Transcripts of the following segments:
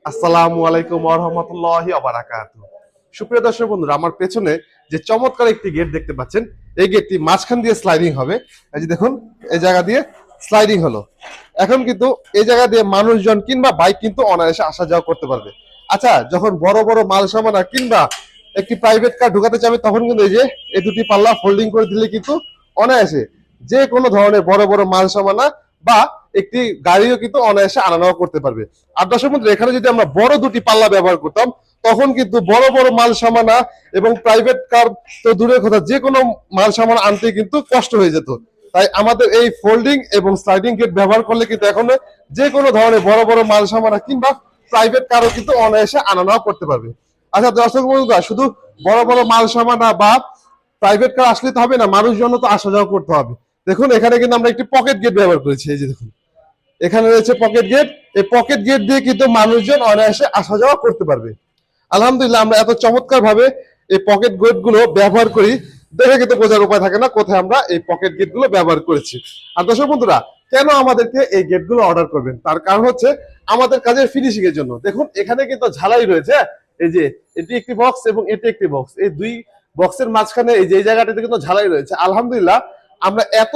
আসসালামু আলাইকুম ওয়া রাহমাতুল্লাহি ওয়া বারাকাতুহু। সুপ্রিয় দর্শক বন্ধুরা, আমার পেছনে যে চমৎকার একটি গেট দেখতে পাচ্ছেন, এই গেটটি মাঝখান দিয়ে স্লাইডিং হবে। এই যে দেখুন, এই জায়গা দিয়ে স্লাইডিং হলো। এখন কিন্তু এই জায়গা দিয়ে মানুষজন কিংবা বাইক কিন্তু অনায়াসে আসা যাওয়া করতে পারবে। আচ্ছা, যখন বড় বড় মাল সামানা কিংবা একটি প্রাইভেট কার ঢুকাতে চাবে, তখন কিন্তু এই দুটি পাল্লা ফোল্ডিং করে দিলে কিন্তু অনায়াসে যে কোনো ধরনের বড় বড় মাল সামানা বা একটি গাড়িও কিন্তু অনায়াসে আনা নেওয়া করতে পারবে। আর দর্শক বন্ধু, এখানে যদি আমরা বড় দুটি পাল্লা ব্যবহার করতাম, তখন কিন্তু বড় বড় মাল সামানা এবং প্রাইভেট কার তো দূরের কথা, যে কোনো মাল সামানা আনতে কিন্তু কষ্ট হয়ে যেত। তাই আমাদের এই ফোল্ডিং এবং স্লাইডিং গেট ব্যবহার করলে কিন্তু এখন যে কোনো ধরনের বড় বড় মাল সামানা কিংবা প্রাইভেট কারও কিন্তু অনায়াসে আনা নেওয়া করতে পারবে। আচ্ছা দর্শক বন্ধুরা, শুধু বড় বড় মাল সামানা বা প্রাইভেট কার আসলে তো হবে না, মানুষজন তো আসা যাওয়া করতে হবে। দেখুন, এখানে কিন্তু আমরা একটি পকেট গেট ব্যবহার করেছি। এই যে দেখুন, এখানে রয়েছে পকেট গেট। এই পকেট গেট দিয়ে কিন্তু মানুষজন অনায়াসে আসা যাওয়া করতে পারবে। আলহামদুলিল্লাহ, আমরা এত চমৎকার ভাবে এই পকেট গেট গুলো ব্যবহার করি, দেখে কিন্তু বোঝার উপায় থাকে না কোথায় আমরা এই পকেট গেট গুলো ব্যবহার করেছি। আর দর্শক বন্ধুরা, কেন আমাদেরকে এই গেট গুলো অর্ডার করবেন, তার কারণ হচ্ছে আমাদের কাজের ফিনিশিং এর জন্য। দেখুন, এখানে কিন্তু ঝালাই রয়েছে। এই যে এটি একটি বক্স এবং এটি একটি বক্স, এই দুই বক্সের মাঝখানে এই যে জায়গাটাতে কিন্তু ঝালাই রয়েছে। আলহামদুলিল্লাহ, আমরা এত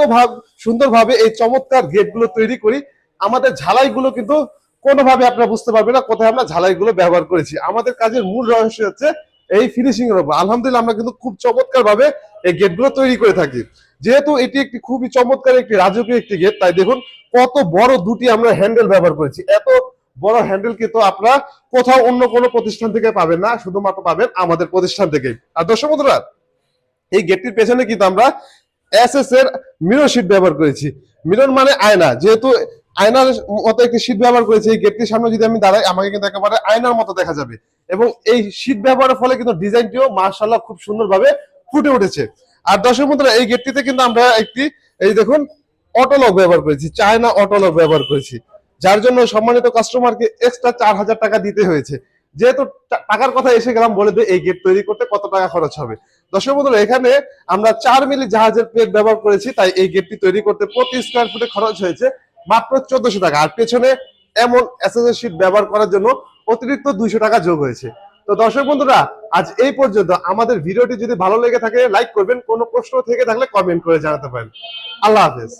সুন্দরভাবে এই চমৎকার গেট গুলো তৈরি করি, আমাদের ঝালাই গুলো কিন্তু কোনোভাবে আপনারা বুঝতে পারবেন না কোথায় আমরা ঝালাই গুলো ব্যবহার করেছি। আমাদের কাজের মূল রহস্য হচ্ছে এই ফিনিশিং এর উপর। আলহামদুলিল্লাহ, আমরা কিন্তু খুব চমৎকার ভাবে এই গেট গুলো তৈরি করে থাকি। যেহেতু এটি একটি খুবই চমৎকার একটি রাজকীয় একটি গেট, তাই দেখুন কত বড় দুটি আমরা হ্যান্ডেল ব্যবহার করেছি। এত বড় হ্যান্ডেল কিন্তু আপনারা কোথাও অন্য কোনো প্রতিষ্ঠান থেকে পাবেন না, শুধুমাত্র পাবেন আমাদের প্রতিষ্ঠান থেকে। আর দর্শক বন্ধুরা, এই গেটটির পেছনে কিন্তু আমরা এসএস এর মিরর শীট ব্যবহার করেছি। মিরর মানে আয়না, যেহেতু আয়নার মতো একটি শীট ব্যবহার করেছি। এই গেটটির সামনে যদি আমি দাঁড়াই, আমাকে কিন্তু একেবারে আয়নার মতো দেখা যাবে। এবং এই শীট ব্যবহারের ফলে কিন্তু ডিজাইনটিও মাশাআল্লাহ খুব সুন্দরভাবে ফুটে উঠেছে। আর দর্শক বন্ধুরা, এই গেটটিতে কিন্তু আমরা একটি, এই দেখুন, অটোলক ব্যবহার করেছি, চায়না অটোলক ব্যবহার করেছি, যার জন্য সম্মানিত কাস্টমারকে এক্সট্রা 4000 টাকা দিতে হয়েছে। যেহেতু টাকার কথা এসে গেলাম, বলে দিই এই গেট তৈরি করতে কত টাকা খরচ হবে। দর্শক বন্ধুরা, এখানে আমরা 4 মিলি জাহাজের প্লেট ব্যবহার করেছি, তাই এই গেটটি তৈরি করতে প্রতি স্কয়ার ফুটে খরচ হয়েছে মাত্র 1400 টাকা। আর পেছনে এমন এসএস শীট ব্যবহার করার জন্য অতিরিক্ত 200 টাকা যোগ হয়েছে। তো দর্শক বন্ধুরা, আজ এই পর্যন্ত। আমাদের ভিডিওটি যদি ভালো লেগে থাকে লাইক করবেন, কোনো প্রশ্ন থেকে থাকলে কমেন্ট করে জানাতে পারেন। আল্লাহ হাফেজ।